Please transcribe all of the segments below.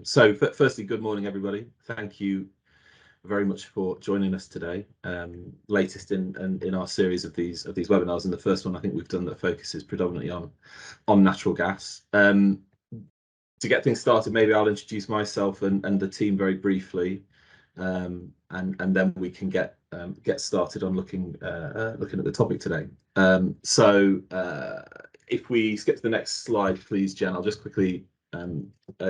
Firstly, good morning, everybody. Thank you very much for joining us today. Latest in our series of these webinars, and the first one I think we've done that focuses predominantly on natural gas. To get things started, maybe I'll introduce myself and the team very briefly, and then we can get started on looking at the topic today. If we skip to the next slide, please, Jen, I'll just quickly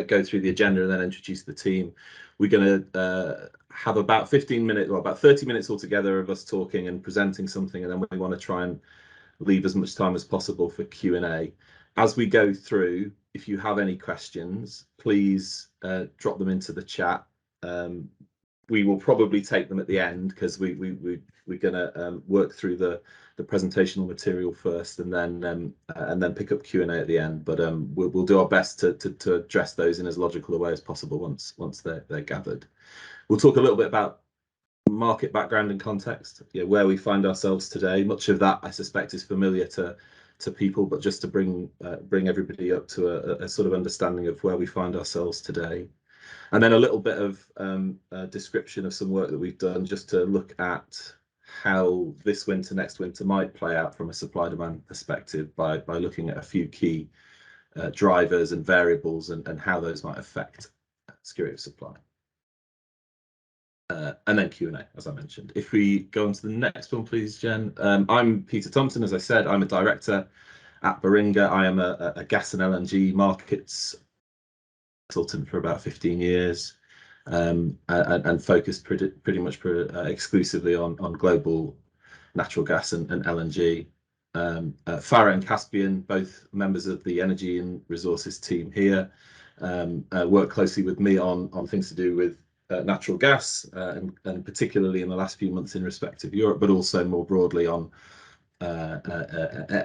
go through the agenda and then introduce the team. We're going to have about 15 minutes, or about 30 minutes altogether of us talking and presenting something, and then we want to try and leave as much time as possible for Q&A. As we go through, if you have any questions, please drop them into the chat. We will probably take them at the end because we're going to work through the presentational material first, and then pick up Q&A at the end. But we'll do our best to address those in as logical a way as possible once they're gathered. We'll talk a little bit about market background and context, where we find ourselves today. Much of that, I suspect, is familiar to people, but just to bring everybody up to a sort of understanding of where we find ourselves today. And then a little bit of a description of some work that we've done just to look at how this winter, next winter might play out from a supply-demand perspective by looking at a few key drivers and variables and how those might affect security of supply. And then Q&A, as I mentioned. If we go on to the next one, please, Jen. I'm Peter Thompson. As I said, I'm a director at Baringa. I am a gas and LNG markets consultant for about 15 years, and focused pretty much exclusively on global natural gas and LNG. Farah and Caspian, both members of the energy and resources team here, work closely with me on things to do with natural gas, and particularly in the last few months in respect of Europe, but also more broadly on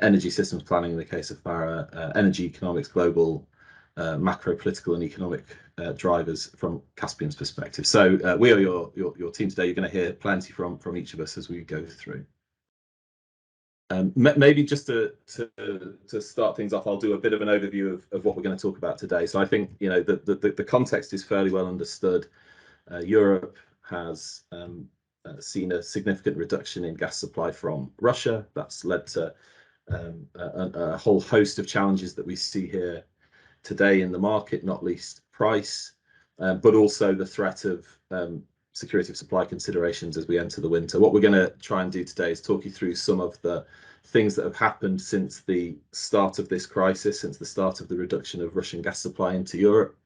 energy systems planning in the case of Farah, energy economics, global macro political and economic drivers from Caspian's perspective. So we are your team today. You're going to hear plenty from each of us as we go through. Maybe just to start things off, I'll do a bit of an overview of what we're going to talk about today. So I think the context is fairly well understood. Europe has seen a significant reduction in gas supply from Russia. That's led to a whole host of challenges that we see here today in the market, not least price, but also the threat of security of supply considerations as we enter the winter. What we're going to try and do today is talk you through some of the things that have happened since the start of this crisis, since the start of the reduction of Russian gas supply into Europe,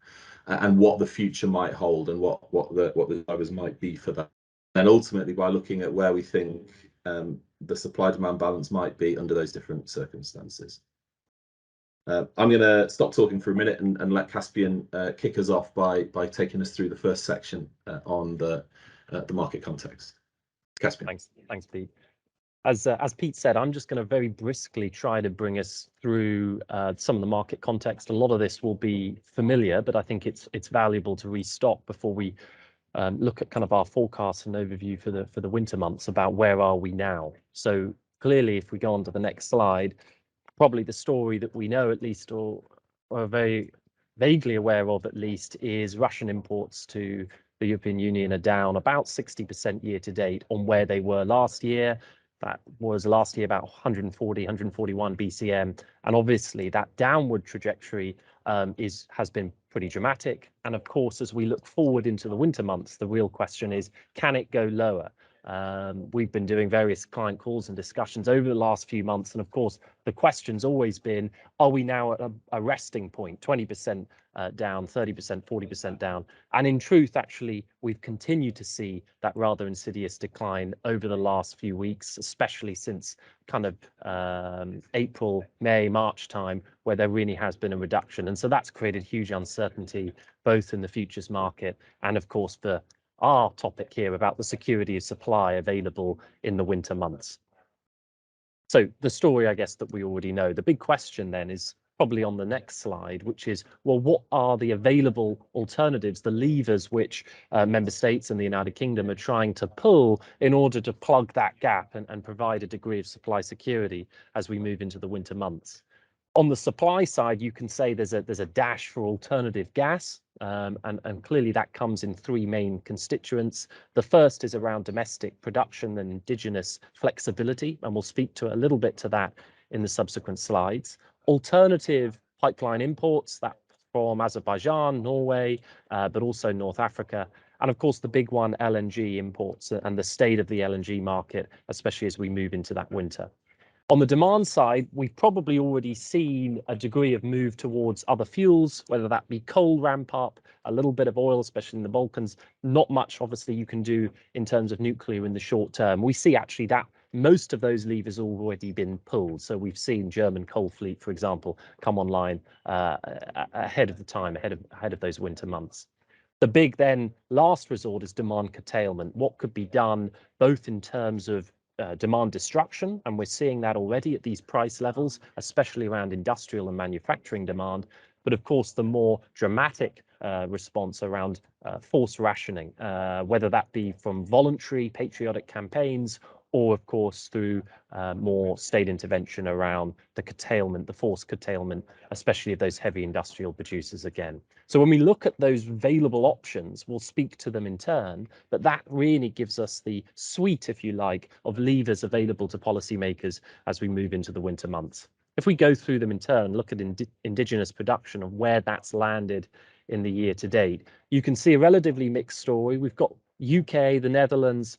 and what the future might hold and what the drivers might be for that. And ultimately, by looking at where we think the supply-demand balance might be under those different circumstances. I'm going to stop talking for a minute and let Caspian kick us off by taking us through the first section on the market context. Caspian. Thanks, Pete. As Pete said, I'm just going to very briskly try to bring us through some of the market context. A lot of this will be familiar, but I think it's valuable to restock before we look at kind of our forecast and overview for the winter months about where are we now. So clearly, if we go on to the next slide, probably the story that we know at least, or are very vaguely aware of at least, is Russian imports to the European Union are down about 60% year to date on where they were last year. That was last year about 141 BCM, and obviously that downward trajectory has been pretty dramatic. And of course, as we look forward into the winter months, the real question is, can it go lower? We've been doing various client calls and discussions over the last few months, and of course the question's always been, are we now at a resting point, 20% down, 30%, 40% down? And in truth, actually, we've continued to see that rather insidious decline over the last few weeks, especially since kind of April, May, March time, where there really has been a reduction. And so that's created huge uncertainty, both in the futures market and of course for our topic here about the security of supply available in the winter months. So the story, I guess, that we already know. The big question then is probably on the next slide, which is, well, what are the available alternatives, the levers which member states and the United Kingdom are trying to pull in order to plug that gap and provide a degree of supply security as we move into the winter months? On the supply side, you can say there's a dash for alternative gas, and clearly that comes in three main constituents. The first is around domestic production and indigenous flexibility, and we'll speak to a little bit to that in the subsequent slides. Alternative pipeline imports, that from Azerbaijan, Norway, but also North Africa. And of course, the big one, LNG imports and the state of the LNG market, especially as we move into that winter. On the demand side, we've probably already seen a degree of move towards other fuels, whether that be coal ramp up, a little bit of oil, especially in the Balkans. Not much, obviously, you can do in terms of nuclear in the short term. We see actually that most of those levers already been pulled. So we've seen German coal fleet, for example, come online ahead of the time, ahead of those winter months. The big then last resort is demand curtailment. What could be done both in terms of demand destruction, and we're seeing that already at these price levels, especially around industrial and manufacturing demand, but of course the more dramatic response around forced rationing, whether that be from voluntary patriotic campaigns or of course through more state intervention around the curtailment, the forced curtailment, especially of those heavy industrial producers again. So when we look at those available options, we'll speak to them in turn, but that really gives us the suite, if you like, of levers available to policymakers as we move into the winter months. If we go through them in turn, look at indigenous production and where that's landed in the year to date, you can see a relatively mixed story. We've got UK, the Netherlands,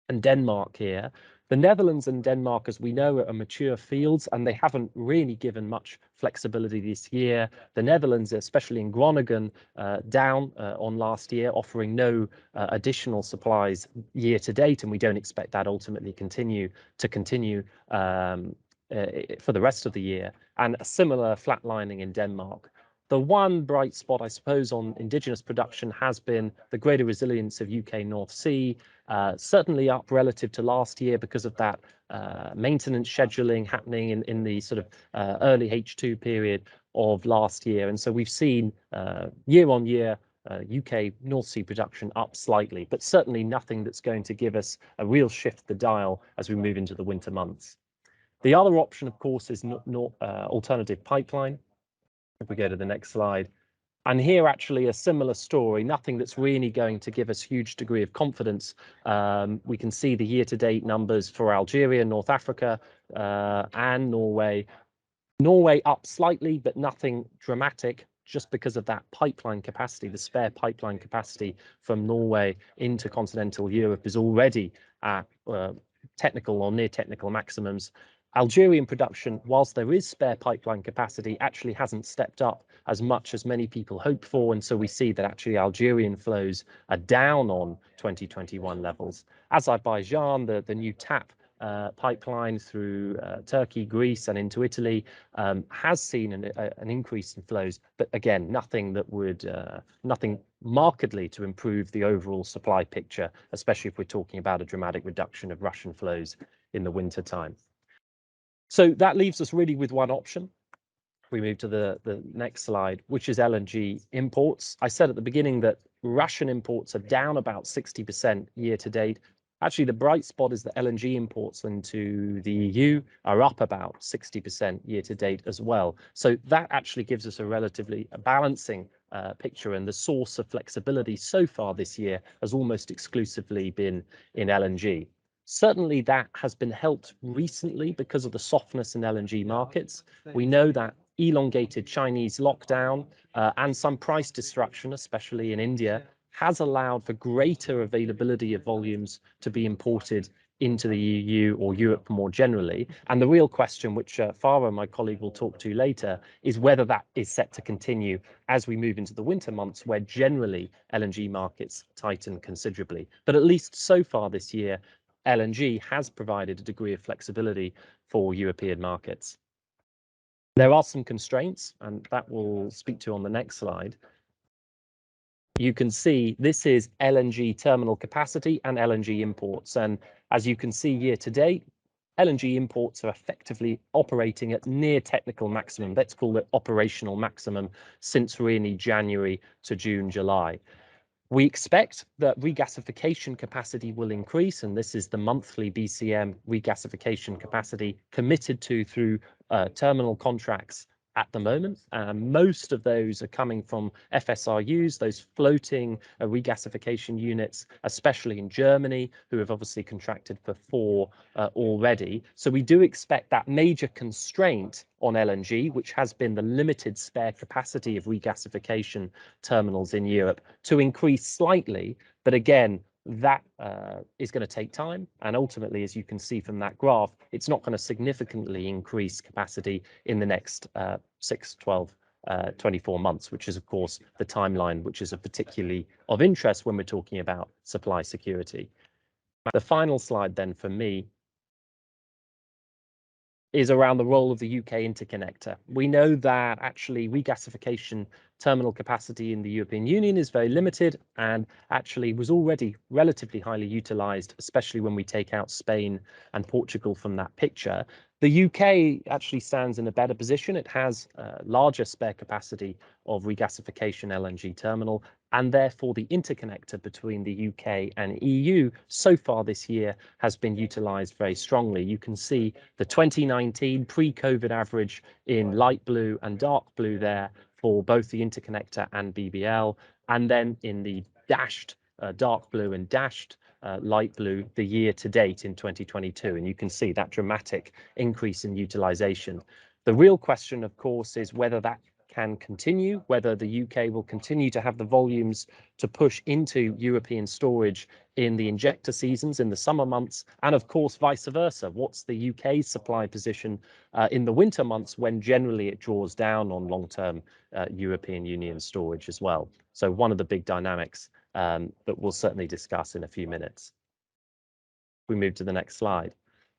and Denmark here. The Netherlands and Denmark, as we know, are mature fields, and they haven't really given much flexibility this year. The Netherlands, especially in Groningen, down on last year, offering no additional supplies year to date, and we don't expect that ultimately continue for the rest of the year, and a similar flatlining in Denmark. The one bright spot, I suppose, on indigenous production has been the greater resilience of UK North Sea, certainly up relative to last year because of that maintenance scheduling happening in the sort of early H2 period of last year. And so we've seen year on year UK North Sea production up slightly, but certainly nothing that's going to give us a real shift the dial as we move into the winter months. The other option, of course, is alternative pipeline. If we go to the next slide. And here actually a similar story, nothing that's really going to give us huge degree of confidence. We can see the year-to-date numbers for Algeria, North Africa, and Norway. Norway up slightly, but nothing dramatic, just because of that pipeline capacity. The spare pipeline capacity from Norway into continental Europe is already at technical or near technical maximums. Algerian production, whilst there is spare pipeline capacity, actually hasn't stepped up as much as many people hope for. And so we see that actually Algerian flows are down on 2021 levels. Azerbaijan, the new TAP pipeline through Turkey, Greece, and into Italy has seen an increase in flows, but again, nothing that would, nothing markedly to improve the overall supply picture, especially if we're talking about a dramatic reduction of Russian flows in the winter time. So that leaves us really with one option. We move to the next slide, which is LNG imports. I said at the beginning that Russian imports are down about 60% year to date. Actually, the bright spot is that LNG imports into the EU are up about 60% year to date as well. So that actually gives us a relatively balancing picture, and the source of flexibility so far this year has almost exclusively been in LNG. Certainly that has been helped recently because of the softness in LNG markets. We know that elongated Chinese lockdown and some price destruction, especially in India, has allowed for greater availability of volumes to be imported into the EU or Europe more generally. And the real question, which Farah, my colleague, will talk to later, is whether that is set to continue as we move into the winter months, where generally LNG markets tighten considerably. But at least so far this year, LNG has provided a degree of flexibility for European markets. There are some constraints, and that we'll speak to on the next slide. You can see this is LNG terminal capacity and LNG imports. And as you can see year to date, LNG imports are effectively operating at near technical maximum. Let's call it operational maximum since really January to June, July. We expect that regasification capacity will increase, and this is the monthly BCM regasification capacity committed to through terminal contracts at the moment. Most of those are coming from FSRUs, those floating regasification units, especially in Germany, who have obviously contracted for 4 already. So we do expect that major constraint on LNG, which has been the limited spare capacity of regasification terminals in Europe, to increase slightly. But again, that is going to take time. And ultimately, as you can see from that graph, it's not going to significantly increase capacity in the next 6, 12, 24 months, which is, of course, the timeline, which is particularly of interest when we're talking about supply security. The final slide then for me is around the role of the UK interconnector. We know that actually regasification terminal capacity in the European Union is very limited and actually was already relatively highly utilised, especially when we take out Spain and Portugal from that picture. The UK actually stands in a better position. It has larger spare capacity of regasification LNG terminal, and therefore the interconnector between the UK and EU so far this year has been utilised very strongly. You can see the 2019 pre-COVID average in light blue and dark blue there for both the interconnector and BBL, and then in the dashed dark blue and dashed light blue, the year to date in 2022. And you can see that dramatic increase in utilisation. The real question, of course, is whether that can continue, whether the UK will continue to have the volumes to push into European storage in the injector seasons, in the summer months, and of course, vice versa. What's the UK's supply position in the winter months when generally it draws down on long-term European Union storage as well? So one of the big dynamics that we'll certainly discuss in a few minutes. We move to the next slide.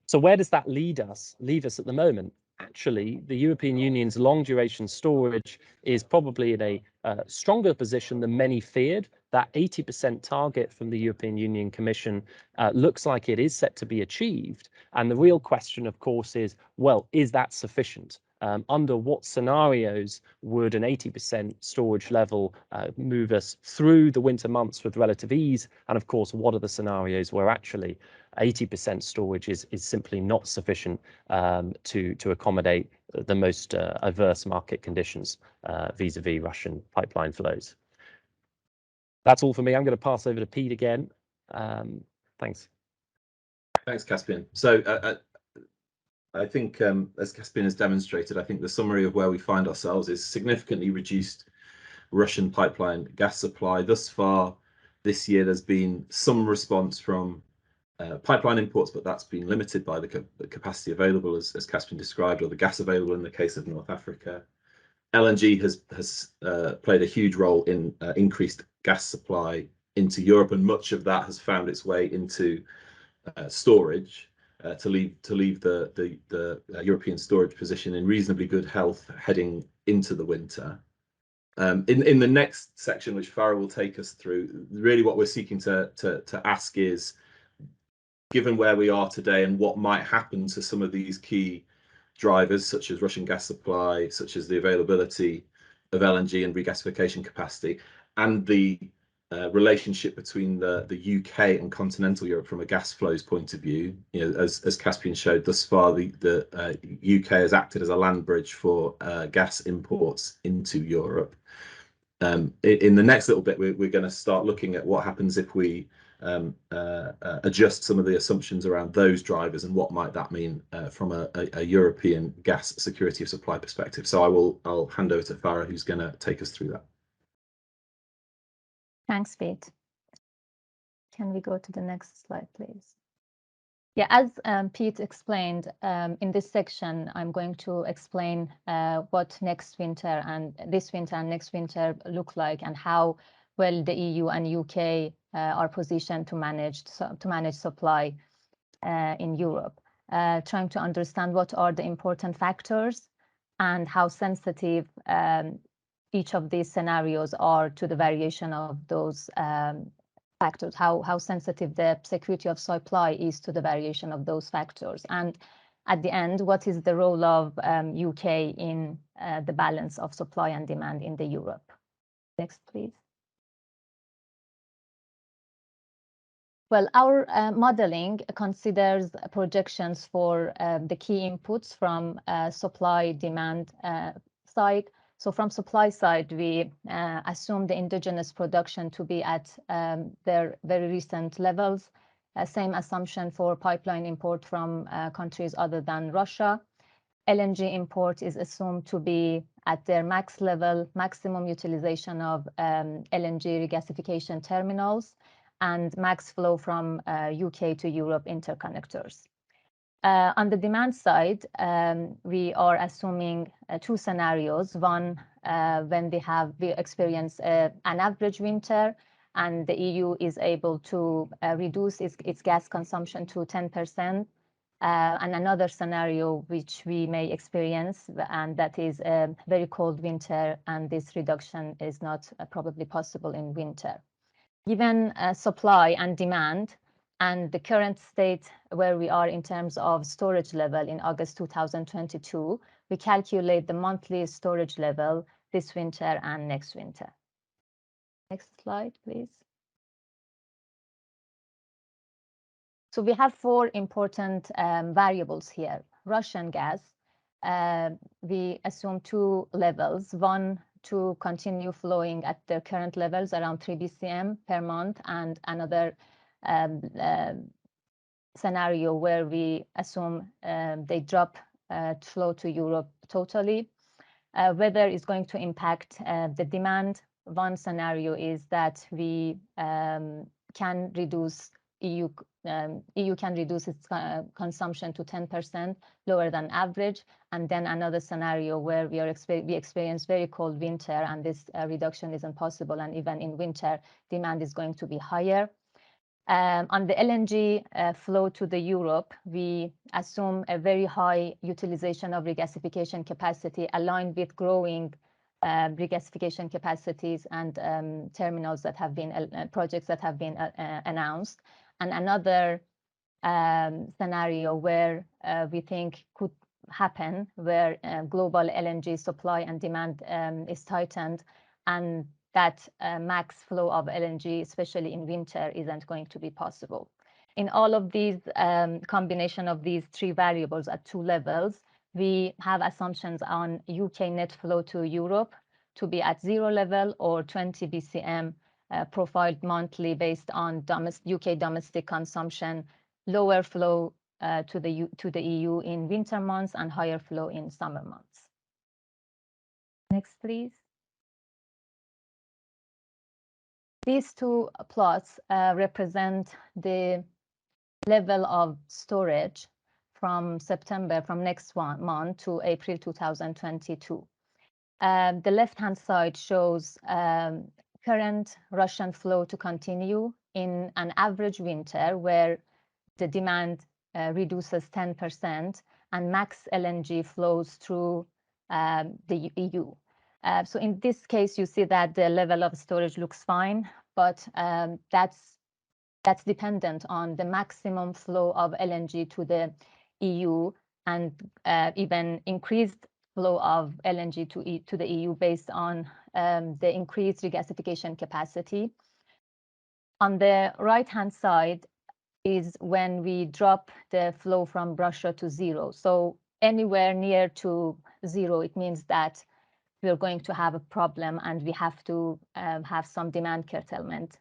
So where does that leave us at the moment? Actually, the European Union's long duration storage is probably in a stronger position than many feared. That 80% target from the European Union Commission looks like it is set to be achieved. And the real question, of course, is, well, is that sufficient? Under what scenarios would an 80% storage level move us through the winter months with relative ease? And of course, what are the scenarios where actually 80% storage is simply not sufficient to accommodate the most adverse market conditions vis-a-vis Russian pipeline flows? That's all for me. I'm going to pass over to Pete again. Thanks. Thanks, Caspian. So I think, as Caspian has demonstrated, I think the summary of where we find ourselves is significantly reduced Russian pipeline gas supply. Thus far this year, there's been some response from pipeline imports, but that's been limited by the capacity available, as Caspian described, or the gas available in the case of North Africa. LNG has played a huge role in increased gas supply into Europe, and much of that has found its way into storage to leave the European storage position in reasonably good health heading into the winter. In the next section, which Farah will take us through, really what we're seeking to ask is, given where we are today and what might happen to some of these key drivers, such as Russian gas supply, such as the availability of LNG and regasification capacity, and the relationship between the UK and continental Europe from a gas flows point of view. You know, as Caspian showed, thus far the UK has acted as a land bridge for gas imports into Europe. In the next little bit, we're going to start looking at what happens if we adjust some of the assumptions around those drivers and what might that mean from a European gas security of supply perspective. So I'll hand over to Farah, who's going to take us through that. Thanks, Pete. Can we go to the next slide, please? Yeah, as Pete explained, in this section, I'm going to explain what next winter and this winter and next winter look like, and how well the EU and UK are positioned to manage supply in Europe. Trying to understand what are the important factors and how sensitive each of these scenarios are to the variation of those factors, how sensitive the security of supply is to the variation of those factors. And at the end, what is the role of UK in the balance of supply and demand in the Europe? Next, please. Well, our modeling considers projections for the key inputs from supply demand side. So from supply side, we assume the indigenous production to be at their very recent levels. Same assumption for pipeline import from countries other than Russia. LNG import is assumed to be at their max level, maximum utilization of LNG regasification terminals, and max flow from UK to Europe interconnectors. On the demand side, we are assuming two scenarios. One, when we experience an average winter and the EU is able to reduce its gas consumption to 10%, and another scenario which we may experience, and that is a very cold winter, and this reduction is not probably possible in winter. Given supply and demand and the current state where we are in terms of storage level in August 2022, we calculate the monthly storage level this winter and next winter. Next slide, please. So we have four important variables here. Russian gas, we assume two levels. One, to continue flowing at their current levels around 3 BCM per month, and another scenario where we assume they drop flow to Europe totally. Weather is going to impact the demand. One scenario is that we can reduce EU can reduce its consumption to 10% lower than average, and then another scenario where we experience very cold winter, and this reduction isn't possible, and even in winter demand is going to be higher. On the LNG flow to the Europe, we assume a very high utilization of regasification capacity aligned with growing regasification capacities and terminals that have been projects that have been announced. And another scenario where we think could happen, where global LNG supply and demand is tightened, and that max flow of LNG, especially in winter, isn't going to be possible. In all of these combination of these three variables at two levels, we have assumptions on UK net flow to Europe to be at 0 level or 20 BCM profiled monthly based on UK domestic consumption, lower flow to the EU in winter months and higher flow in summer months. Next, please. These two plots represent the level of storage from next month to April 2022. The left-hand side shows current Russian flow to continue in an average winter where the demand reduces 10% and max LNG flows through the EU. So in this case, you see that the level of storage looks fine, but that's dependent on the maximum flow of LNG to the EU and even increased flow of LNG to the EU based on the increased regasification capacity. On the right-hand side is when we drop the flow from Russia to 0. So anywhere near to 0, it means that we're going to have a problem and we have to have some demand curtailment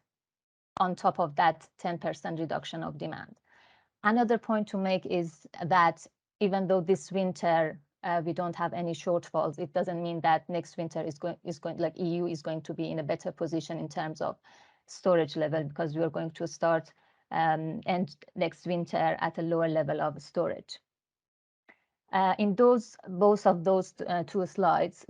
on top of that 10% reduction of demand. Another point to make is that even though this winter we don't have any shortfalls, it doesn't mean that next winter like EU is going to be in a better position in terms of storage level, because we are going to start and next winter at a lower level of storage. In both of those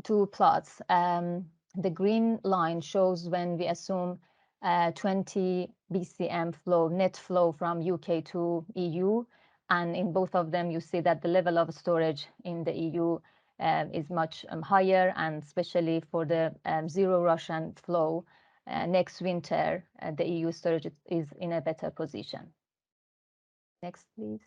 two plots, the green line shows when we assume 20 BCM flow, net flow from UK to EU. And in both of them, you see that the level of storage in the EU is much higher, and especially for the 0 Russian flow, next winter, the EU storage is in a better position. Next, please.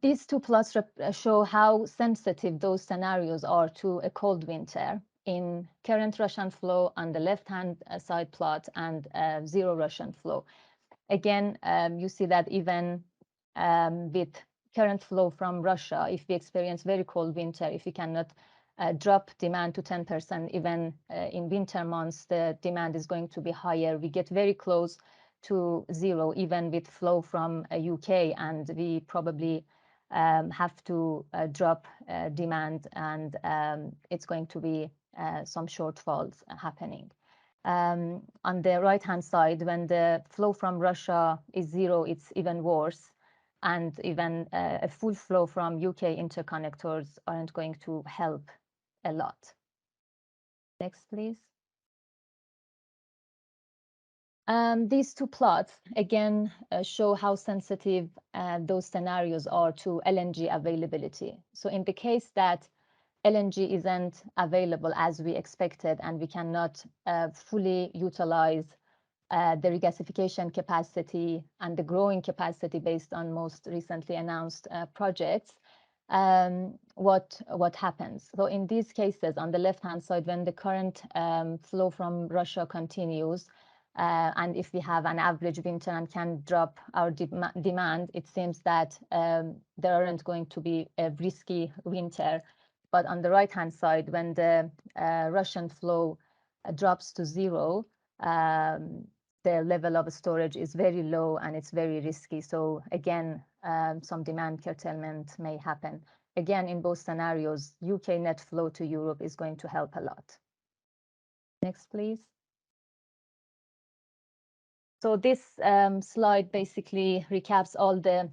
These two plots show how sensitive those scenarios are to a cold winter. in current Russian flow on the left-hand side plot and zero Russian flow. Again, you see that even with current flow from Russia, if we experience very cold winter, if we cannot drop demand to 10%, even in winter months, the demand is going to be higher. We get very close to zero, even with flow from UK, and we probably have to drop demand, and it's going to be some shortfalls happening. On the right-hand side, when the flow from Russia is zero, it's even worse. And even a full flow from UK interconnectors aren't going to help a lot. Next, please. These two plots, again, show how sensitive those scenarios are to LNG availability. So in the case that LNG isn't available as we expected, and we cannot fully utilize the regasification capacity and the growing capacity based on most recently announced projects, what happens? So in these cases, on the left-hand side, when the current flow from Russia continues, and if we have an average winter and can drop our demand, it seems that there aren't going to be a risky winter. But on the right-hand side, when the Russian flow drops to zero, the level of storage is very low and it's very risky. So again, some demand curtailment may happen. Again, in both scenarios, UK net flow to Europe is going to help a lot. Next, please. So this slide basically recaps all the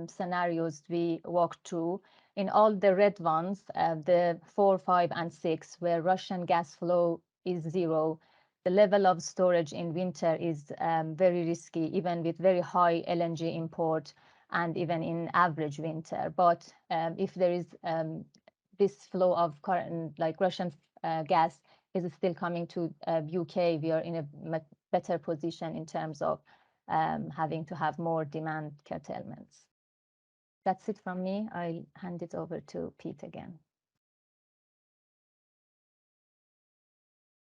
scenarios we walked through. In all the red ones, the 4, 5, and 6, where Russian gas flow is zero, the level of storage in winter is very risky, even with very high LNG import and even in average winter. But if there is this flow of current, like Russian gas is still coming to UK, we are in a much better position in terms of having to have more demand curtailments. That's it from me. I'll hand it over to Pete again.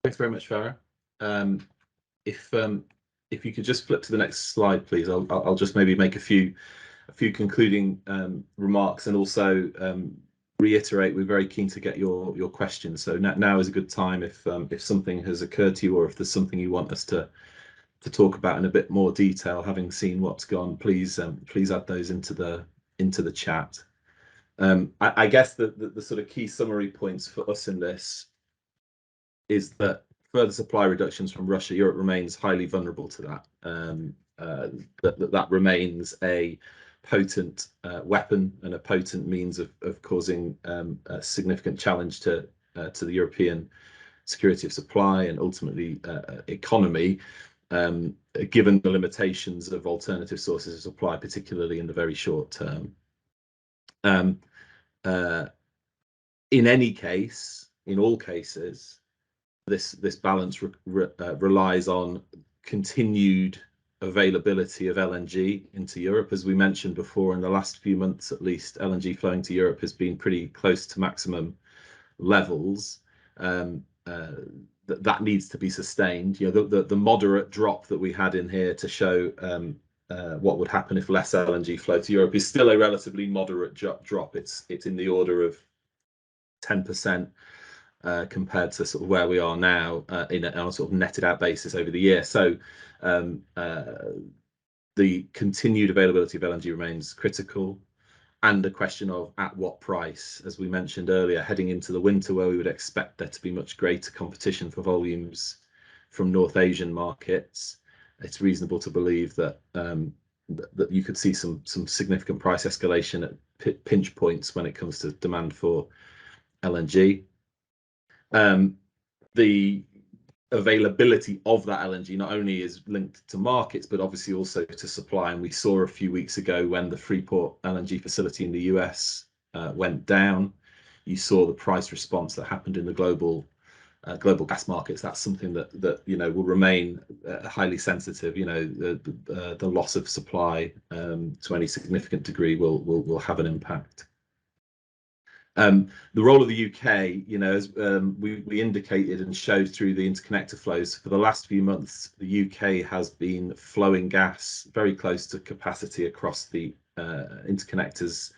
Thanks very much, Farah. If you could just flip to the next slide, please. I'll just maybe make a few concluding remarks, and also reiterate we're very keen to get your questions. So now is a good time if something has occurred to you, or if there's something you want us to talk about in a bit more detail, having seen what's gone, please add those into the chat. I guess the sort of key summary points for us in this is that further supply reductions from Russia, Europe remains highly vulnerable to that. That remains a potent weapon and a potent means of causing a significant challenge to the European security of supply and ultimately economy, given the limitations of alternative sources of supply, particularly in the very short term. In any case, in all cases, this balance relies on continued availability of LNG into Europe. As we mentioned before, in the last few months at least, LNG flowing to Europe has been pretty close to maximum levels. That needs to be sustained. You know, the moderate drop that we had in here to show what would happen if less LNG flowed to Europe is still a relatively moderate drop. It's in the order of 10%. Compared to sort of where we are now on a sort of netted out basis over the year. So the continued availability of LNG remains critical, and the question of at what price, as we mentioned earlier, heading into the winter, where we would expect there to be much greater competition for volumes from North Asian markets, it's reasonable to believe that that you could see some significant price escalation at pinch points when it comes to demand for LNG. The availability of that LNG not only is linked to markets, but obviously also to supply. And we saw a few weeks ago when the Freeport LNG facility in the US went down, you saw the price response that happened in the global gas markets. That's something that you know will remain highly sensitive. You know, the loss of supply to any significant degree will have an impact. The role of the UK, you know, as we indicated and showed through the interconnector flows, for the last few months, the UK has been flowing gas very close to capacity across the interconnectors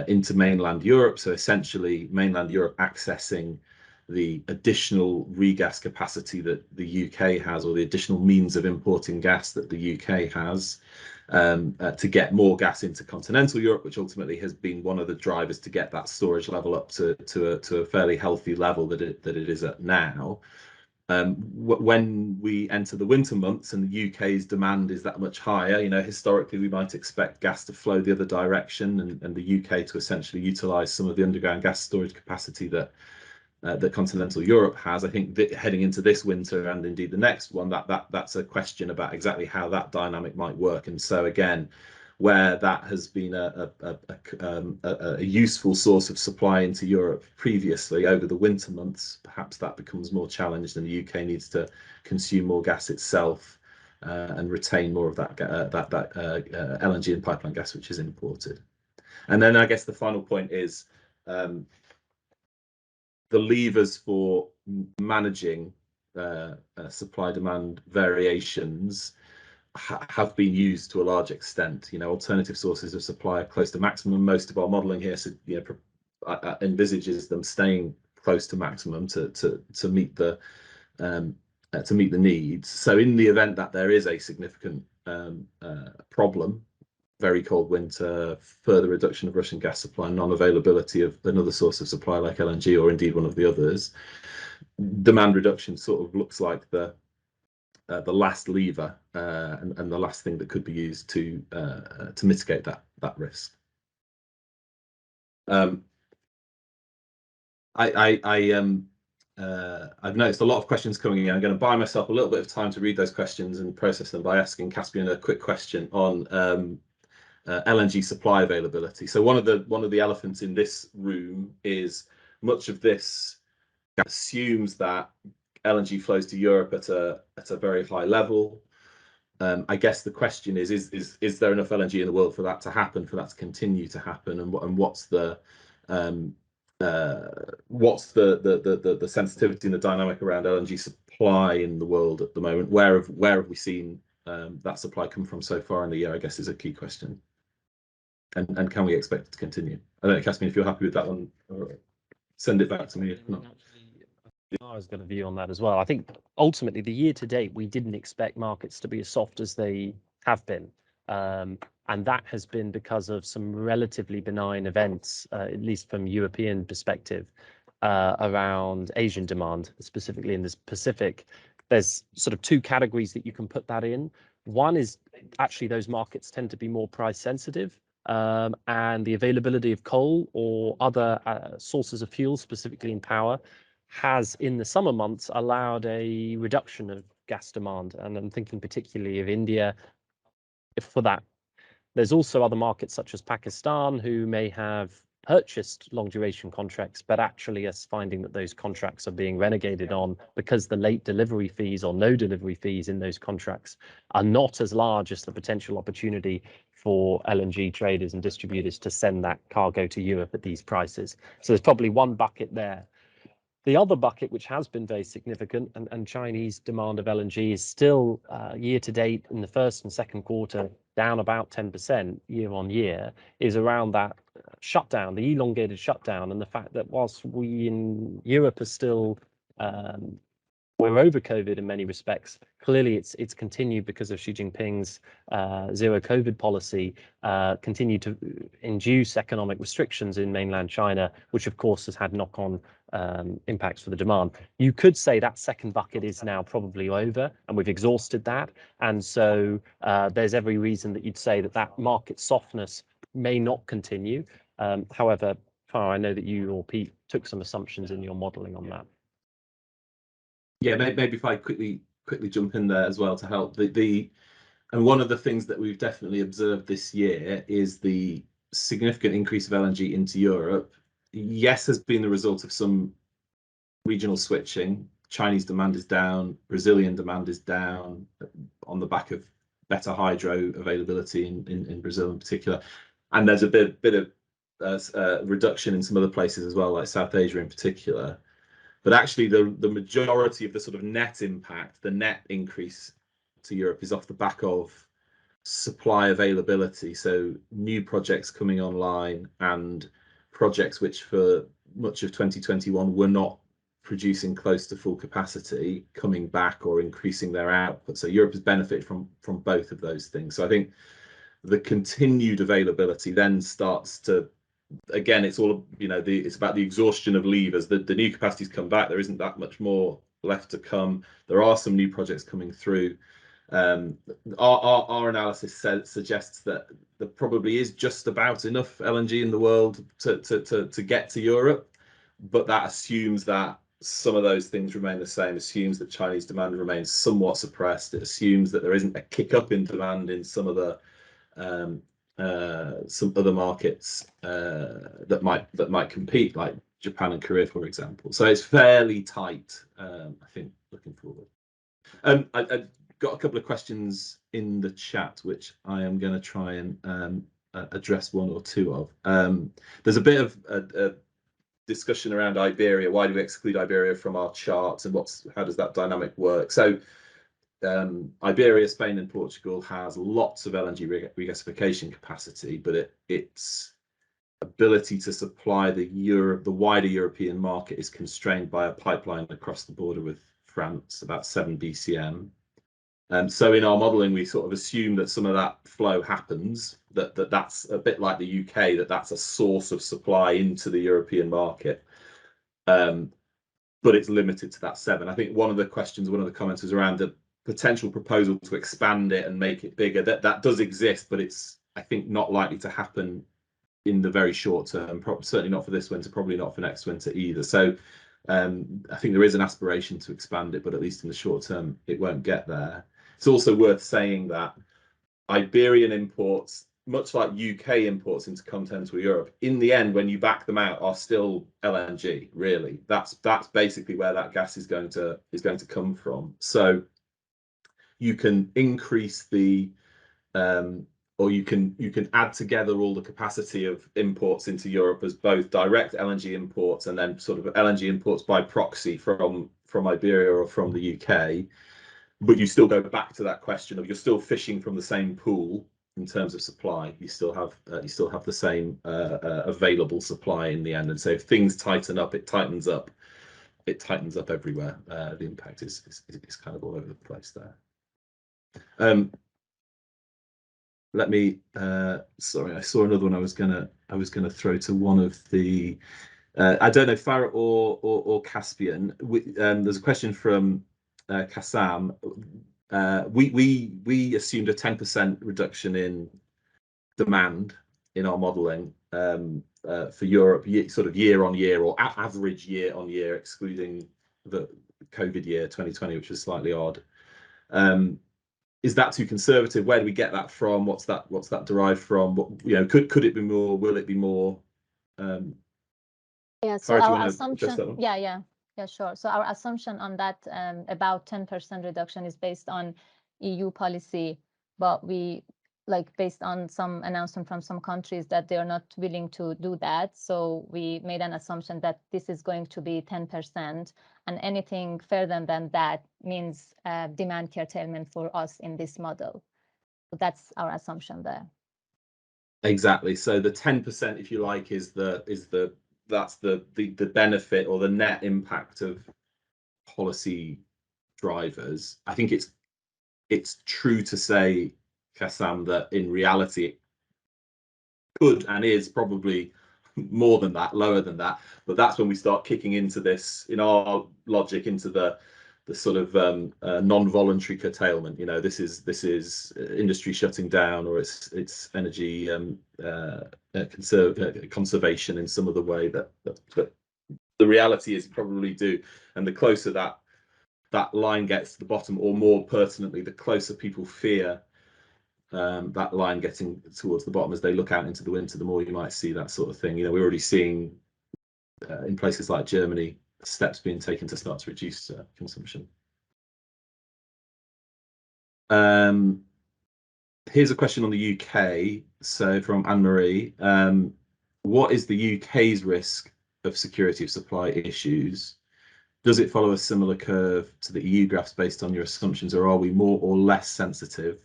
into mainland Europe. So essentially, mainland Europe accessing the additional regas capacity that the UK has, or the additional means of importing gas that the UK has, to get more gas into continental Europe, which ultimately has been one of the drivers to get that storage level up to a fairly healthy level that it is at now. When we enter the winter months and the UK's demand is that much higher, you know, historically we might expect gas to flow the other direction, and the UK to essentially utilise some of the underground gas storage capacity that continental Europe has. I think heading into this winter and indeed the next one, that's a question about exactly how that dynamic might work. And so again, where that has been a useful source of supply into Europe previously over the winter months, perhaps that becomes more challenged, and the UK needs to consume more gas itself and retain more of that LNG and pipeline gas which is imported. And then I guess the final point is the levers for managing supply demand variations have been used to a large extent. You know, alternative sources of supply are close to maximum. Most of our modelling here, you know, envisages them staying close to maximum to meet the needs. So in the event that there is a significant problem, very cold winter, further reduction of Russian gas supply, non-availability of another source of supply like LNG or indeed one of the others, demand reduction sort of looks like the last lever and the last thing that could be used to mitigate that risk. I've noticed a lot of questions coming in. I'm going to buy myself a little bit of time to read those questions and process them by asking Caspian a quick question on LNG supply availability. So one of the elephants in this room is much of this assumes that LNG flows to Europe at a very high level. I guess the question is there enough LNG in the world for that to happen, for that to continue to happen, and what's the sensitivity and the dynamic around LNG supply in the world at the moment? Where have we seen that supply come from so far in the year, I guess, is a key question. And can we expect it to continue? I don't know, Caspian, if you're happy with that one, or send it back to me if not. I was got a view on that as well. I think ultimately the year to date, we didn't expect markets to be as soft as they have been. And that has been because of some relatively benign events, at least from European perspective, around Asian demand, specifically in the Pacific. There's sort of two categories that you can put that in. One is actually those markets tend to be more price sensitive. And the availability of coal or other sources of fuel, specifically in power, has in the summer months allowed a reduction of gas demand. And I'm thinking particularly of India for that. There's also other markets such as Pakistan who may have purchased long duration contracts, but actually are finding that those contracts are being renegated on because the late delivery fees or no delivery fees in those contracts are not as large as the potential opportunity for LNG traders and distributors to send that cargo to Europe at these prices. So there's probably one bucket there. The other bucket, which has been very significant, and Chinese demand of LNG is still year to date in the first and second quarter down about 10% year on year, is around that shutdown, the elongated shutdown, and the fact that whilst we in Europe are still we're over COVID in many respects. Clearly, it's continued because of Xi Jinping's zero COVID policy, continued to induce economic restrictions in mainland China, which of course has had knock-on impacts for the demand. You could say that second bucket is now probably over, and we've exhausted that. And so there's every reason that you'd say that market softness may not continue. However, I know that you or Pete took some assumptions in your modelling on that. Yeah, maybe if I quickly jump in there as well to help. And one of the things that we've definitely observed this year is the significant increase of LNG into Europe. Yes, has been the result of some regional switching. Chinese demand is down, Brazilian demand is down on the back of better hydro availability in Brazil in particular. And there's a bit of reduction in some other places as well, like South Asia in particular. But actually, the majority of the sort of net impact, the net increase to Europe, is off the back of supply availability. So new projects coming online and projects which for much of 2021 were not producing close to full capacity coming back or increasing their output. So Europe has benefited from both of those things. So I think the continued availability then starts to, again, it's all, you know, it's about the exhaustion of levers. The new capacities come back. There isn't that much more left to come. There are some new projects coming through. Our analysis suggests that there probably is just about enough LNG in the world to get to Europe, but that assumes that some of those things remain the same, assumes that Chinese demand remains somewhat suppressed. It assumes that there isn't a kick up in demand in some other markets that might compete, like Japan and Korea, for example. So it's fairly tight, I think, looking forward. I got a couple of questions in the chat, which I am going to try and address one or two of. There's a bit of a discussion around Iberia. Why do we exclude Iberia from our charts, and how does that dynamic work? So Iberia, Spain and Portugal has lots of LNG regasification capacity, but its ability to supply the wider European market is constrained by a pipeline across the border with France, about 7 BCM. So in our modelling, we sort of assume that some of that flow happens, that's a bit like the UK, that's a source of supply into the European market. But it's limited to that 7. I think one of the comments was around the potential proposal to expand it and make it bigger. That does exist, but it's, I think, not likely to happen in the very short term. Certainly not for this winter, probably not for next winter either. So I think there is an aspiration to expand it, but at least in the short term, it won't get there. It's also worth saying that Iberian imports, much like UK imports into continental Europe, in the end, when you back them out, are still LNG. Really, that's basically where that gas is going to come from. So you can increase the or you can add together all the capacity of imports into Europe as both direct LNG imports and then sort of LNG imports by proxy from Iberia or from the UK. But you still go back to that question of, you're still fishing from the same pool in terms of supply. You still have the same available supply in the end. And so if things tighten up, it tightens up everywhere. The impact is kind of all over the place there. Let me sorry, I saw another one I was gonna throw to one of the I don't know, Farah or Caspian. There's a question from Kassam. We assumed a 10% reduction in demand in our modelling for Europe, sort of year on year, or average year on year, excluding the COVID year 2020, which was slightly odd. Is that too conservative? Where do we get that from? What's that derived from? Could it be more? Will it be more? Yeah. So Farah, our assumption. Yeah, sure. So our assumption on that about 10% reduction is based on EU policy, but based on some announcement from some countries that they are not willing to do that. So we made an assumption that this is going to be 10%, and anything further than that means demand curtailment for us in this model. So that's our assumption there. Exactly. So the 10%, if you like, is that's the benefit or the net impact of policy drivers. I think it's true to say, Kassam, that in reality it could and is probably more than that, lower than that. But that's when we start kicking into this, in our logic, into the sort of non-voluntary curtailment. This is industry shutting down, or it's energy conservation in some other way that the reality is probably do. And the closer that line gets to the bottom, or more pertinently, the closer people fear that line getting towards the bottom as they look out into the winter, the more you might see that sort of thing. We're already seeing in places like Germany steps being taken to start to reduce consumption. Here's a question on the UK, so from Anne-Marie. what is the UK's risk of security of supply issues? Does it follow a similar curve to the EU graphs based on your assumptions, or are we more or less sensitive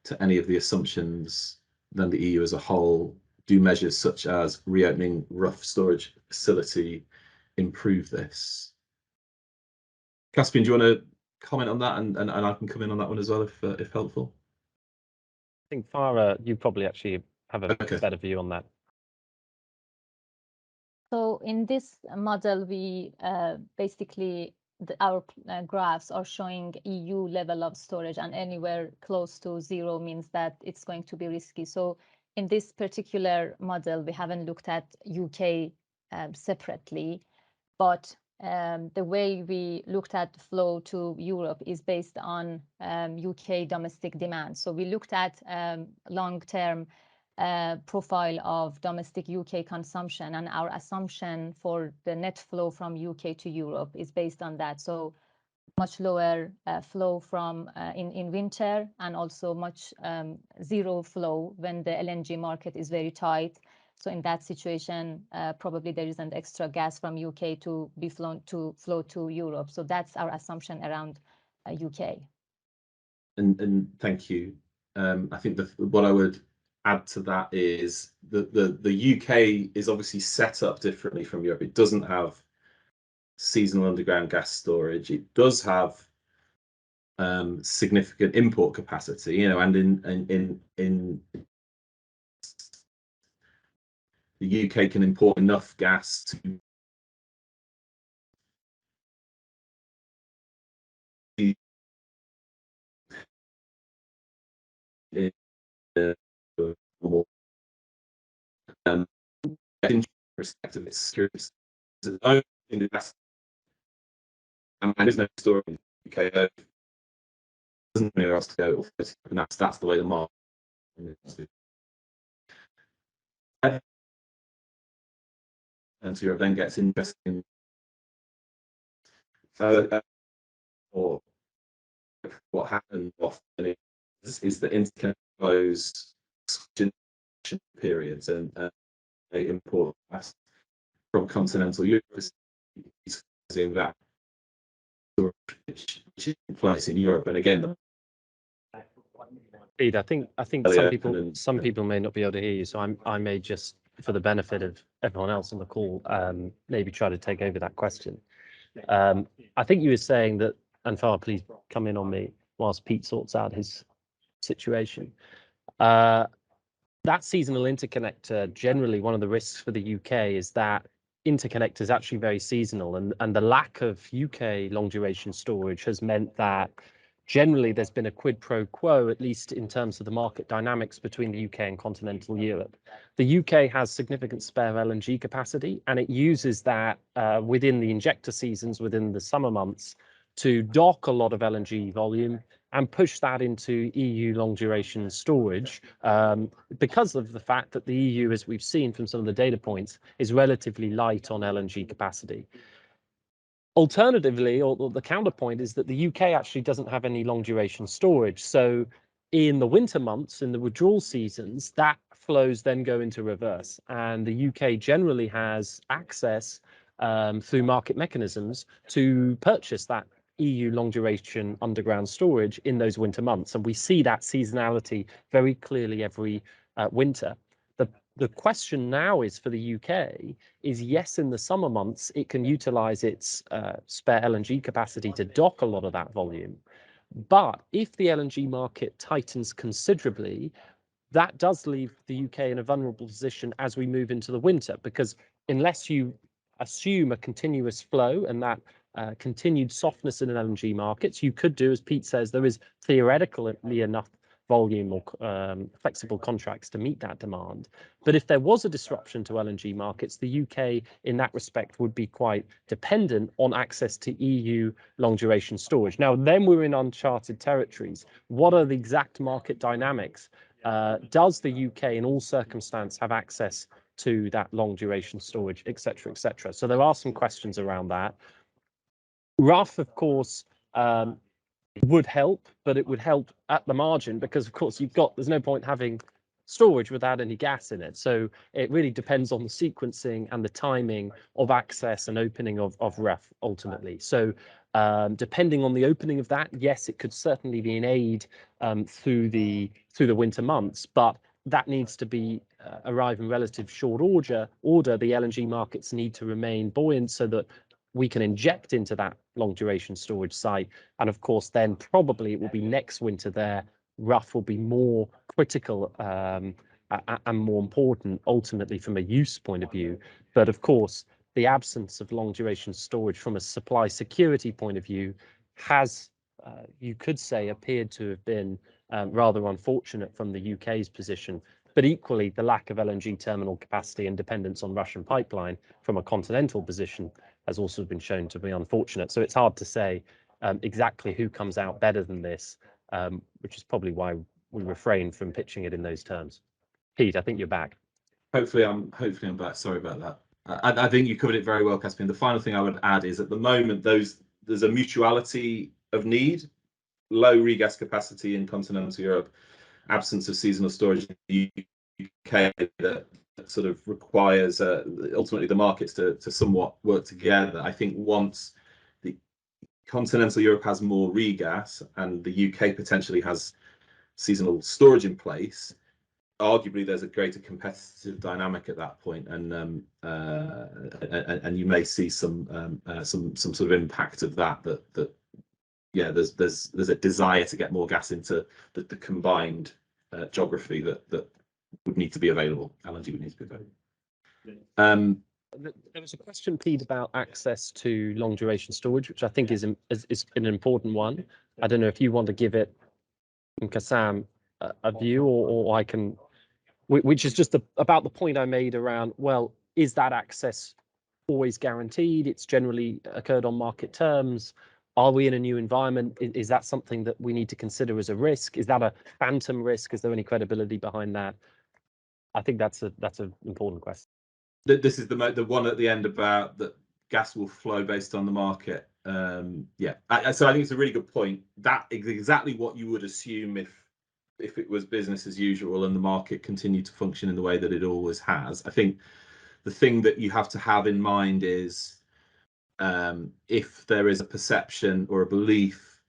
to any of the assumptions than the EU as a whole? Do measures such as reopening rough storage facility improve this? Caspian, do you want to comment on that, and I can come in on that one as well if helpful? I think Farah, you probably actually have a better view on that. So in this model, we basically our graphs are showing EU level of storage, and anywhere close to 0 means that it's going to be risky. So in this particular model, we haven't looked at UK separately, but the way we looked at the flow to Europe is based on UK domestic demand. So we looked at long-term profile of domestic UK consumption, and our assumption for the net flow from UK to Europe is based on that. So much lower flow from in winter, and also much zero flow when the LNG market is very tight. So in that situation, probably there isn't extra gas from UK to be flow to Europe. So that's our assumption around UK. And thank you. I think what I would add to that is the UK is obviously set up differently from Europe. It doesn't have seasonal underground gas storage. It does have significant import capacity, you know, and in the UK can import enough gas to perspective, it's security. And there's no store in the UK. Doesn't anywhere else to go, and that's the way the market. And so Europe then gets interesting. Or what happened often is that interconnect those periods and they import gas from continental Europe, using that which is in place in Europe. And again, I think some people may not be able to hear you, so I may just, for the benefit of everyone else on the call, maybe try to take over that question. I think you were saying that, and Farah, please come in on me whilst Pete sorts out his situation. That seasonal interconnector, generally one of the risks for the UK is that interconnector is actually very seasonal, and the lack of UK long duration storage has meant that generally there's been a quid pro quo, at least in terms of the market dynamics between the UK and continental Europe. The UK has significant spare LNG capacity, and it uses that within the injector seasons, within the summer months, to dock a lot of LNG volume and push that into EU long duration storage, because of the fact that the EU, as we've seen from some of the data points, is relatively light on LNG capacity. Alternatively, or the counterpoint, is that the UK actually doesn't have any long duration storage. So in the winter months, in the withdrawal seasons, that flows then go into reverse. And the UK generally has access through market mechanisms to purchase that EU long duration underground storage in those winter months. And we see that seasonality very clearly every winter. The question now is for the UK is, yes, in the summer months, it can utilize its spare LNG capacity to dock a lot of that volume. But if the LNG market tightens considerably, that does leave the UK in a vulnerable position as we move into the winter, because unless you assume a continuous flow and that continued softness in LNG markets, you could do, as Pete says, there is theoretically enough volume or flexible contracts to meet that demand. But if there was a disruption to LNG markets, the UK in that respect would be quite dependent on access to EU long duration storage. Now, then we're in uncharted territories. What are the exact market dynamics? Does the UK in all circumstances have access to that long duration storage, et cetera, et cetera? So there are some questions around that. RUF, of course, would help, but it would help at the margin, because of course there's no point having storage without any gas in it. So it really depends on the sequencing and the timing of access and opening of REF ultimately. So depending on the opening of that, yes, it could certainly be an aid through the winter months, but that needs to be arrive in relative short order. The LNG markets need to remain buoyant so that we can inject into that long duration storage site. And of course, then probably it will be next winter there. RUF will be more critical and more important ultimately from a use point of view. But of course, the absence of long duration storage from a supply security point of view has, you could say, appeared to have been rather unfortunate from the UK's position. But equally, the lack of LNG terminal capacity and dependence on Russian pipeline from a continental position has also been shown to be unfortunate. So it's hard to say exactly who comes out better than this, which is probably why we refrain from pitching it in those terms. Pete, I think you're back. Hopefully I'm back. Sorry about that. I think you covered it very well, Caspian. The final thing I would add is at the moment there's a mutuality of need, low regas capacity in continental Europe, absence of seasonal storage in the UK that sort of requires ultimately the markets to somewhat work together. I think once the continental Europe has more regas and the UK potentially has seasonal storage in place, arguably there's a greater competitive dynamic at that point, and you may see some sort of impact of that yeah, there's a desire to get more gas into the combined geography that would need to be available. LNG would need to be available. There was a question, Pete, about access to long duration storage, which I think is an important one. I don't know if you want to give it, Kassam, a view, or I can, which is just about the point I made around, well, is that access always guaranteed? It's generally occurred on market terms. Are we in a new environment? Is that something that we need to consider as a risk? Is that a phantom risk? Is there any credibility behind that? I think that's an important question. This is the one at the end about that gas will flow based on the market. Yeah, so I think it's a really good point. That is exactly what you would assume if it was business as usual and the market continued to function in the way that it always has. I think the thing that you have to have in mind is if there is a perception or a belief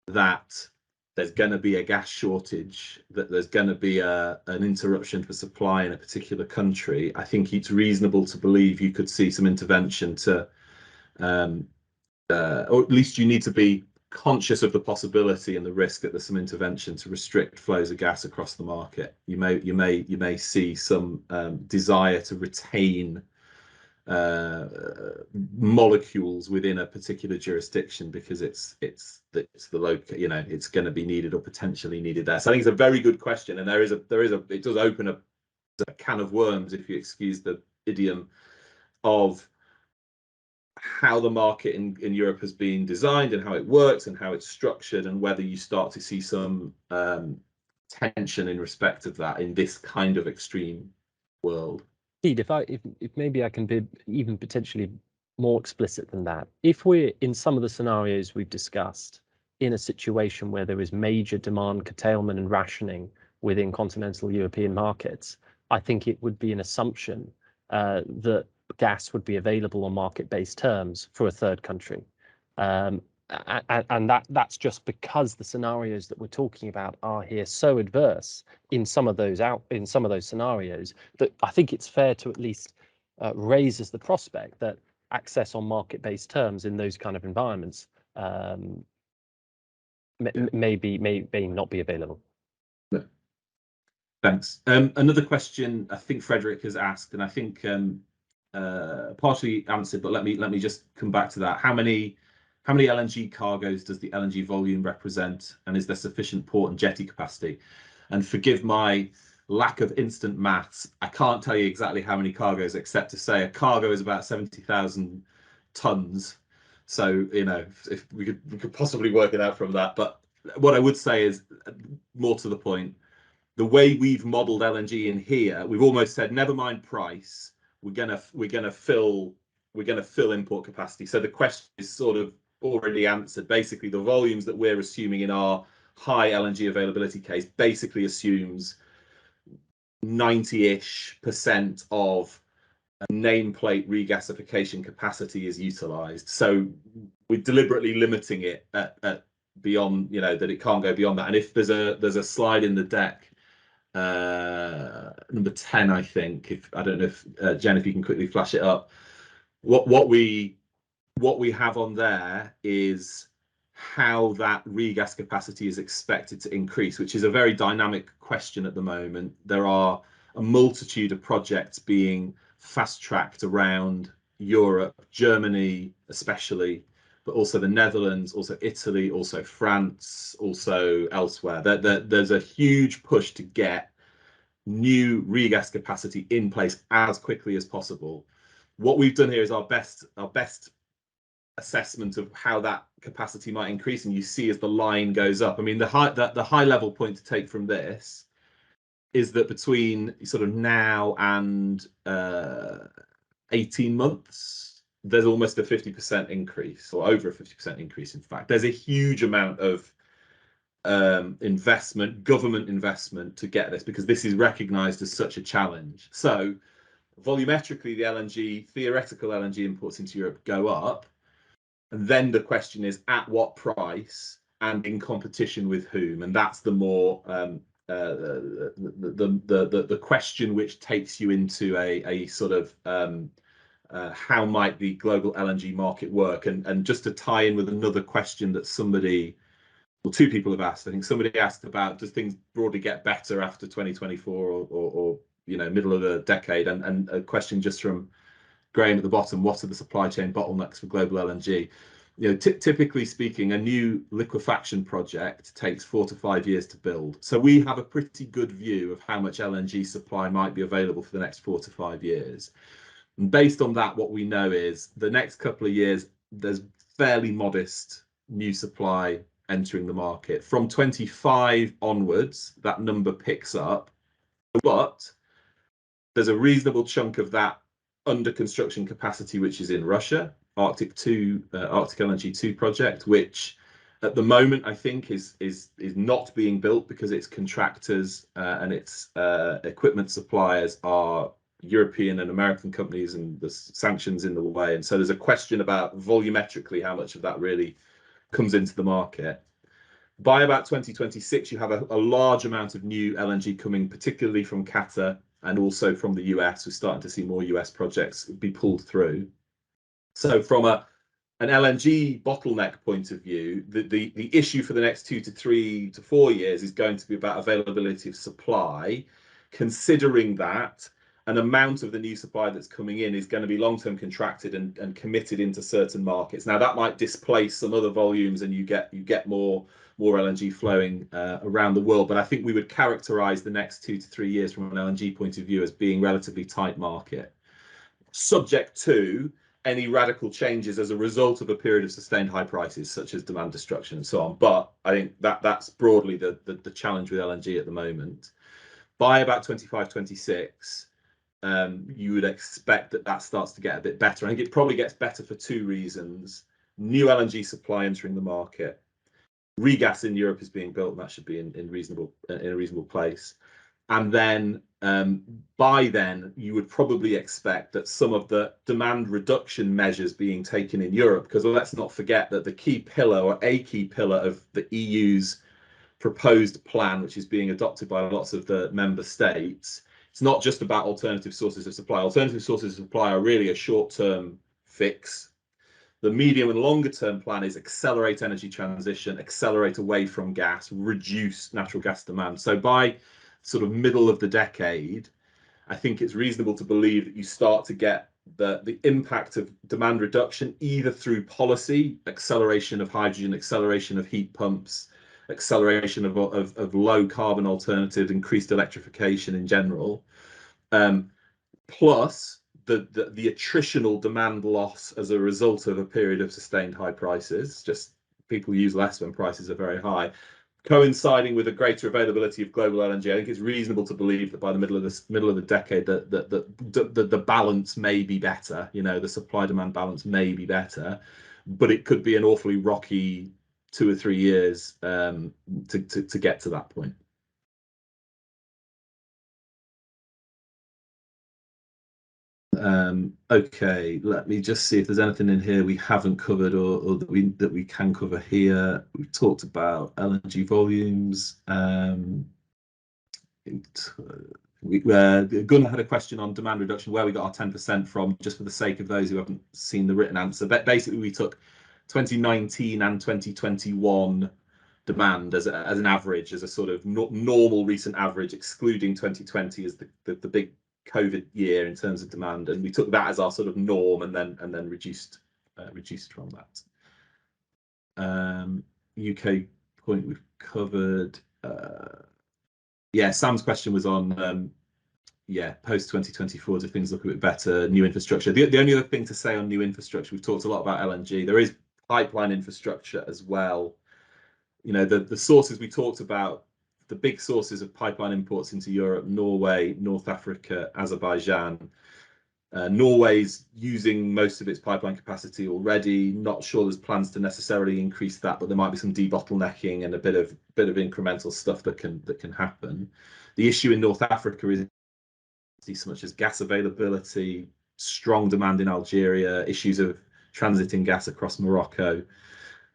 that there's going to be a gas shortage, that there's going to be an interruption to supply in a particular country, I think it's reasonable to believe you could see some intervention to, or at least you need to be conscious of the possibility and the risk that there's some intervention to restrict flows of gas across the market. You may see some desire to retain molecules within a particular jurisdiction because it's the local, you know, it's going to be needed or potentially needed there. So I think it's a very good question, and it does open a can of worms, if you excuse the idiom, of how the market in Europe has been designed and how it works and how it's structured, and whether you start to see some tension in respect of that in this kind of extreme world. If maybe I can be even potentially more explicit than that. If we're in some of the scenarios we've discussed in a situation where there is major demand curtailment and rationing within continental European markets, I think it would be an assumption that gas would be available on market-based terms for a third country. And that's just because the scenarios that we're talking about are here so adverse in some of those scenarios that I think it's fair to at least raise as the prospect that access on market-based terms in those kind of environments may not be available. No. Thanks. Another question I think Frederick has asked, and I think partially answered, but let me just come back to that. How many LNG cargoes does the LNG volume represent, and is there sufficient port and jetty capacity? And forgive my lack of instant maths, I can't tell you exactly how many cargoes, except to say a cargo is about 70,000 tons. So, you know, if we could possibly work it out from that. But what I would say is, more to the point, the way we've modeled LNG in here, we've almost said, never mind price, we're gonna fill import capacity. So the question is sort of already answered. Basically, the volumes that we're assuming in our high LNG availability case basically assumes 90-ish% of nameplate regasification capacity is utilized. So we're deliberately limiting it at beyond, you know, that it can't go beyond that. And if there's a slide in the deck, number 10, I think, if I don't know if Jen, if you can quickly flash it up. What we have on there is how that regas capacity is expected to increase, which is a very dynamic question at the moment. There are a multitude of projects being fast-tracked around Europe, Germany especially, but also the Netherlands, also Italy, also France, also elsewhere. There's a huge push to get new regas capacity in place as quickly as possible. What we've done here is our best assessment of how that capacity might increase, and you see as the line goes up. I mean, the high level point to take from this is that between sort of now and 18 months, there's almost a 50% increase, or over a 50% increase. In fact, there's a huge amount of investment, government investment, to get this, because this is recognized as such a challenge. So volumetrically, the theoretical LNG imports into Europe go up. And then the question is, at what price and in competition with whom? And that's the more the question which takes you into a sort of how might the global LNG market work? And just to tie in with another question that somebody, well, two people have asked. I think somebody asked about, does things broadly get better after 2024 or you know, middle of the decade? And a question just from Graham at the bottom, what are the supply chain bottlenecks for global LNG? You know, typically speaking, a new liquefaction project takes 4 to 5 years to build. So we have a pretty good view of how much LNG supply might be available for the next 4 to 5 years. And based on that, what we know is the next couple of years, there's fairly modest new supply entering the market. From 25 onwards, that number picks up, but there's a reasonable chunk of that under construction capacity which is in Russia. Arctic LNG 2 project, which at the moment I think is not being built because its contractors and its equipment suppliers are European and American companies, and the sanctions in the way. And so there's a question about volumetrically how much of that really comes into the market. By about 2026, you have a large amount of new LNG coming, particularly from Qatar and also from the US. We're starting to see more US projects be pulled through. So from an LNG bottleneck point of view, the issue for the next 2 to 3 to 4 years is going to be about availability of supply, considering that an amount of the new supply that's coming in is going to be long-term contracted and committed into certain markets. Now that might displace some other volumes, and you get more LNG flowing around the world. But I think we would characterize the next 2 to 3 years from an LNG point of view as being relatively tight market, subject to any radical changes as a result of a period of sustained high prices, such as demand destruction and so on. But I think that's broadly the challenge with LNG at the moment. By about 25, 26, you would expect that starts to get a bit better. I think it probably gets better for two reasons: new LNG supply entering the market, regas in Europe is being built, and that should be in a reasonable place. And then by then, you would probably expect that some of the demand reduction measures being taken in Europe, because let's not forget that the key pillar, or a key pillar, of the EU's proposed plan, which is being adopted by lots of the member states, it's not just about alternative sources of supply. Alternative sources of supply are really a short-term fix. The medium and longer term plan is accelerate energy transition, accelerate away from gas, reduce natural gas demand. So by sort of middle of the decade, I think it's reasonable to believe that you start to get the impact of demand reduction, either through policy, acceleration of hydrogen, acceleration of heat pumps, acceleration of low carbon alternatives, increased electrification in general, plus the attritional demand loss as a result of a period of sustained high prices. Just people use less when prices are very high, coinciding with a greater availability of global LNG. I think it's reasonable to believe that by the middle of the decade, the balance may be better. You know, the supply demand balance may be better, but it could be an awfully rocky 2 or 3 years to get to that point. Okay, let me just see if there's anything in here we haven't covered or that we can cover here. We've talked about LNG volumes. Gunnar had a question on demand reduction, where we got our 10% from, just for the sake of those who haven't seen the written answer. But basically, we took 2019 and 2021 demand as an average, as a sort of normal recent average, excluding 2020 as the big COVID year in terms of demand, and we took that as our sort of norm, and then reduced from that. UK point we've covered. Yeah, Sam's question was on post 2024, do things look a bit better? New infrastructure. The only other thing to say on new infrastructure, we've talked a lot about LNG. There is pipeline infrastructure as well. You know, the sources we talked about, the big sources of pipeline imports into Europe: Norway, North Africa, Azerbaijan. Norway's using most of its pipeline capacity already. Not sure there's plans to necessarily increase that, but there might be some debottlenecking and a bit of incremental stuff that can happen. The issue in North Africa is so much as gas availability, strong demand in Algeria, issues of transiting gas across Morocco.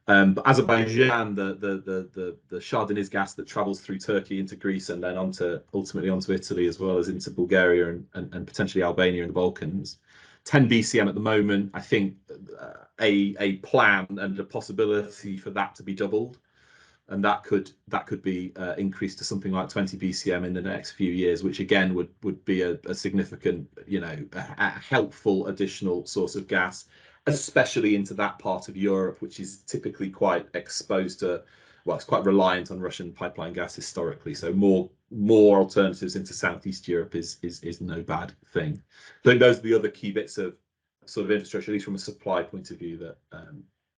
But Azerbaijan, the Shah gas that travels through Turkey into Greece and then ultimately onto Italy, as well as into Bulgaria and potentially Albania and the Balkans. 10 BCM at the moment. I think a plan and a possibility for that to be doubled, and that could be increased to something like 20 BCM in the next few years, which again would be a significant, a helpful additional source of gas, especially into that part of Europe, which is typically quite exposed to, well, it's quite reliant on Russian pipeline gas historically. So more alternatives into Southeast Europe is no bad thing. I think those are the other key bits of sort of infrastructure, at least from a supply point of view, that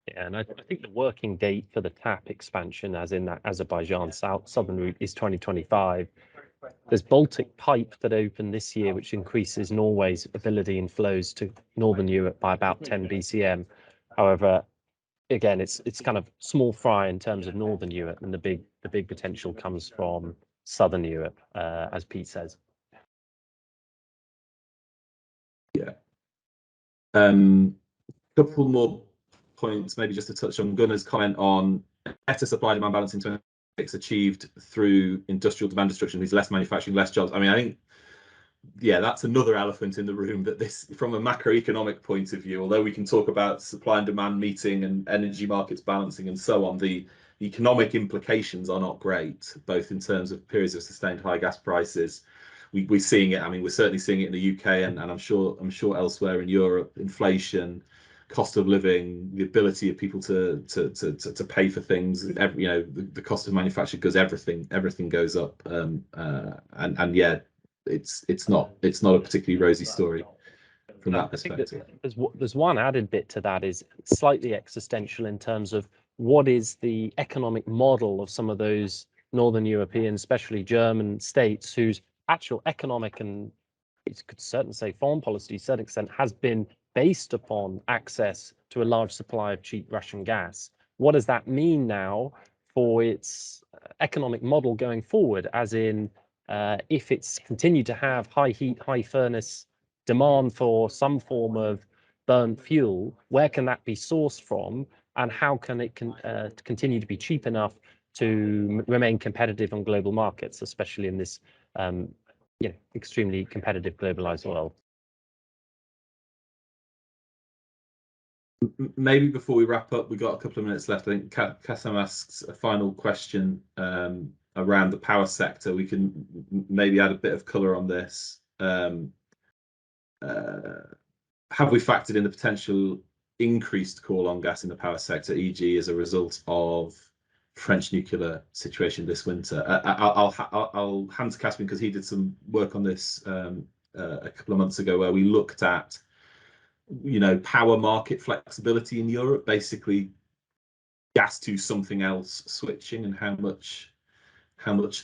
yeah, and I think the working date for the TAP expansion, as in that Azerbaijan southern route, is 2025. There's Baltic Pipe that opened this year, which increases Norway's ability and flows to Northern Europe by about 10 BCM. However, again, it's kind of small fry in terms of Northern Europe, and the big potential comes from Southern Europe, as Pete says. Yeah. Couple more points, maybe just to touch on Gunnar's comment on better supply demand balance in 2026 achieved through industrial demand destruction, means less manufacturing, less jobs. I mean, I think, yeah, that's another elephant in the room, that this, from a macroeconomic point of view, although we can talk about supply and demand meeting and energy markets balancing and so on, the economic implications are not great, both in terms of periods of sustained high gas prices. We're seeing it. I mean, we're certainly seeing it in the UK, and I'm sure elsewhere in Europe. Inflation, cost of living, the ability of people to pay for things, the cost of manufactured goods, everything goes up, and yeah, it's not a particularly rosy story from that perspective. There's one added bit to that, is slightly existential in terms of what is the economic model of some of those Northern European, especially German states, whose actual economic and, you could certainly say, foreign policy to a certain extent has been based upon access to a large supply of cheap Russian gas. What does that mean now for its economic model going forward, as in if it's continued to have high heat, high furnace demand for some form of burnt fuel, where can that be sourced from, and how can it continue to be cheap enough to remain competitive on global markets, especially in this extremely competitive globalized world? Maybe before we wrap up, we've got a couple of minutes left. I think Kassam asks a final question around the power sector. We can maybe add a bit of colour on this. Have we factored in the potential increased call on gas in the power sector, e.g. as a result of French nuclear situation this winter? I'll hand to Caspian, because he did some work on this a couple of months ago, where we looked at power market flexibility in Europe, basically gas to something else switching, and how much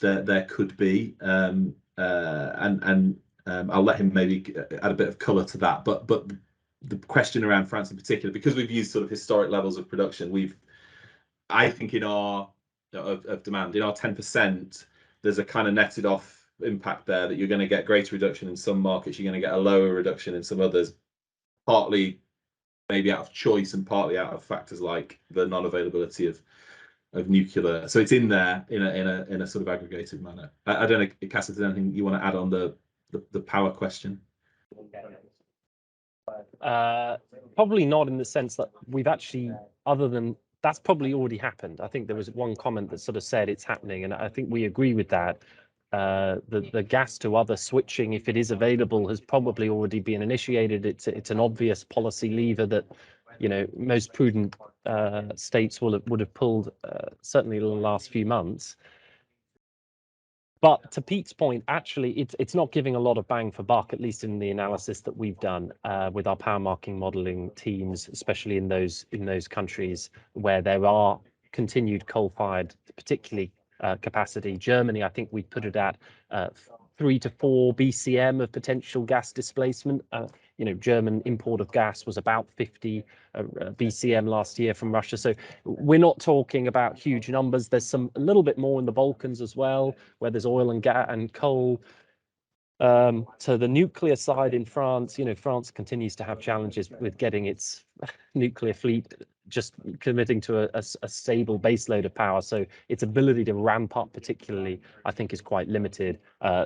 there could be, and I'll let him maybe add a bit of colour to that. But the question around France in particular, because we've used sort of historic levels of production, I think in our of demand, in our 10%, there's a kind of netted off impact there, that you're going to get greater reduction in some markets, you're going to get a lower reduction in some others, partly maybe out of choice and partly out of factors like the non-availability of nuclear. So it's in there in a sort of aggregated manner. I don't know, Cass, is there anything you want to add on the power question? Probably not, in the sense that we've actually, other than that's probably already happened. I think there was one comment that sort of said it's happening, and I think we agree with that. The gas to other switching, if it is available, has probably already been initiated. It's an obvious policy lever that, you know, most prudent states would have pulled, certainly in the last few months. But to Pete's point, actually, it's not giving a lot of bang for buck, at least in the analysis that we've done with our power marketing modelling teams, especially in those countries where there are continued coal-fired, particularly capacity. Germany, I think we put it at 3 to 4 BCM of potential gas displacement. You know, German import of gas was about 50 BCM last year from Russia. So we're not talking about huge numbers. There's a little bit more in the Balkans as well, where there's oil and gas and coal. To the nuclear side in France, you know, France continues to have challenges with getting its nuclear fleet just committing to a stable baseload of power. So its ability to ramp up particularly, I think, is quite limited,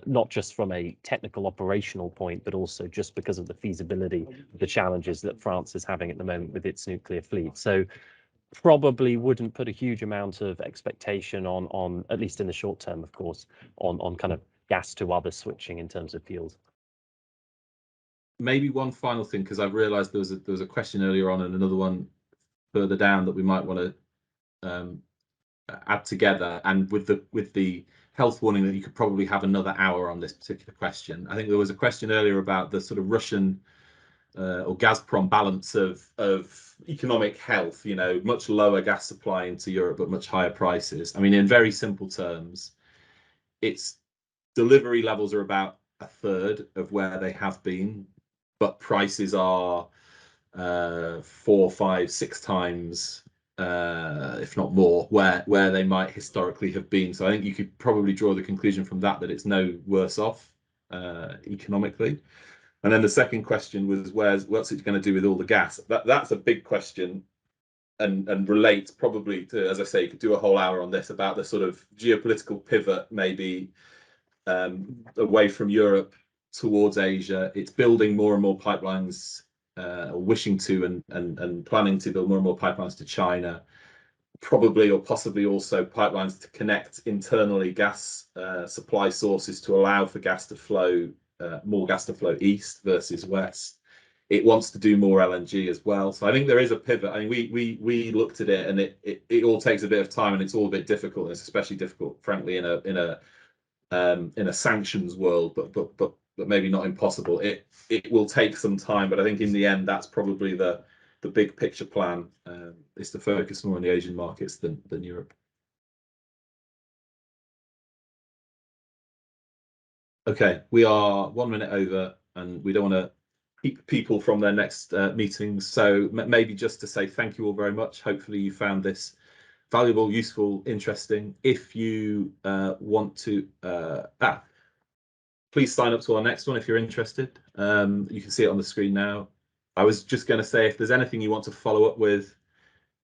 not just from a technical operational point, but also just because of the feasibility of the challenges that France is having at the moment with its nuclear fleet. So probably wouldn't put a huge amount of expectation on at least in the short term, of course, on kind of gas to other switching in terms of fuels. Maybe one final thing, because I've realised there was a question earlier on and another one further down that we might want to add together. And with the health warning that you could probably have another hour on this particular question. I think there was a question earlier about the sort of Russian or Gazprom balance of economic health. You know, much lower gas supply into Europe, but much higher prices. I mean, in very simple terms, its delivery levels are about a third of where they have been, but prices are 4, 5, 6 times, if not more, where they might historically have been. So I think you could probably draw the conclusion from that it's no worse off economically. And then the second question was, what's it going to do with all the gas? That's a big question, and relates probably to, as I say, you could do a whole hour on this, about the sort of geopolitical pivot maybe away from Europe towards Asia. It's building more and more pipelines, wishing to and planning to build more and more pipelines to China, probably or possibly also pipelines to connect internally gas supply sources to allow for gas to flow, more gas to flow east versus west. It wants to do more LNG as well. So I think there is a pivot. I mean, we looked at it, and it all takes a bit of time, and it's all a bit difficult. And it's especially difficult, frankly, in a sanctions world, but maybe not impossible. It will take some time, but I think in the end, that's probably the big picture plan, is to focus more on the Asian markets than Europe. Okay, we are 1 minute over, and we don't want to keep people from their next meetings. So maybe just to say thank you all very much. Hopefully you found this valuable, useful, interesting. If you want to, please sign up to our next one if you're interested. You can see it on the screen now. I was just going to say, if there's anything you want to follow up with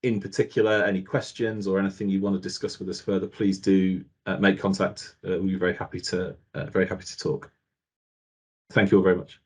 in particular, any questions or anything you want to discuss with us further, please do make contact. We'll be very happy to talk. Thank you all very much.